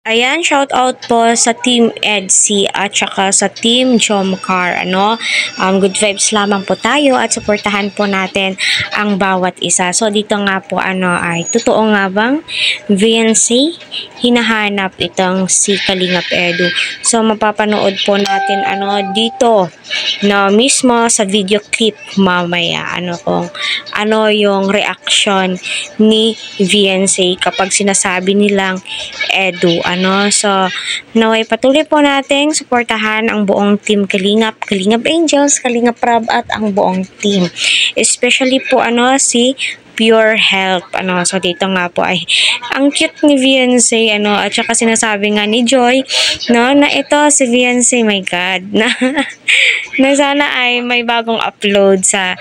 Ayan, shout out po sa Team EDC at saka sa Team Jomcar, good vibes lamang po tayo at suportahan po natin ang bawat isa. So, dito nga po, ay, totoo nga bang VNC hinahanap itong si Kalingap Edu. So, mapapanood po natin, dito, mismo sa video clip mamaya, kung ano yung reaction ni VNC kapag sinasabi nilang Edu, So, naway patuloy po nating suportahan ang buong team Kalingap Angels, Kalingap Prab at ang buong team. Especially po, si Pure Health, So, dito nga po ay ang cute ni VNC, at saka sinasabi nga ni Joy, na ito si VNC, my God, na sana ay may bagong upload sa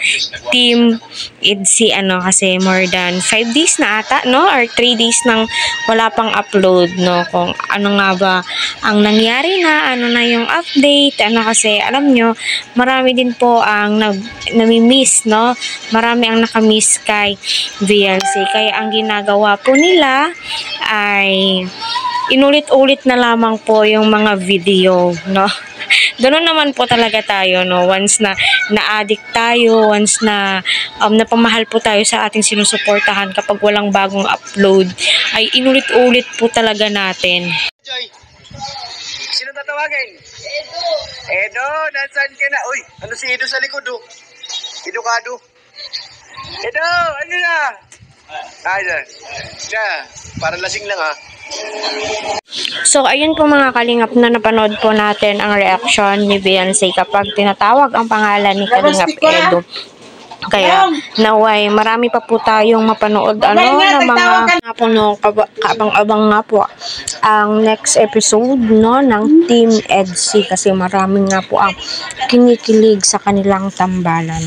Team EDC, kasi more than 5 days na ata, or 3 days nang wala pang upload, kung ano nga ba ang nangyari na, na yung update, kasi alam nyo, marami din po ang nami-miss, marami ang nakamiss kay VNC, kaya ang ginagawa po nila ay inulit-ulit na lamang po yung mga video, Ganun naman po talaga tayo, once na na-addict tayo, once na napamahal po tayo sa ating sinusuportahan, kapag walang bagong upload ay inulit-ulit po talaga natin. Joy, sino tatawagin? Edo, nasaan ka na? Uy, ano si Edo sa likod, Edukado. Edo, ano na? Para lasing lang, So, ayun po mga kalingap na napanood po natin ang reaction ni Beyonce kapag tinatawag ang pangalan ni Kalingap Edu. Kaya, naway, marami pa po tayong mapanood, na mga kaabang-abang nga po ang next episode, ng Team EDC kasi marami nga po ang kinikilig sa kanilang tambalan.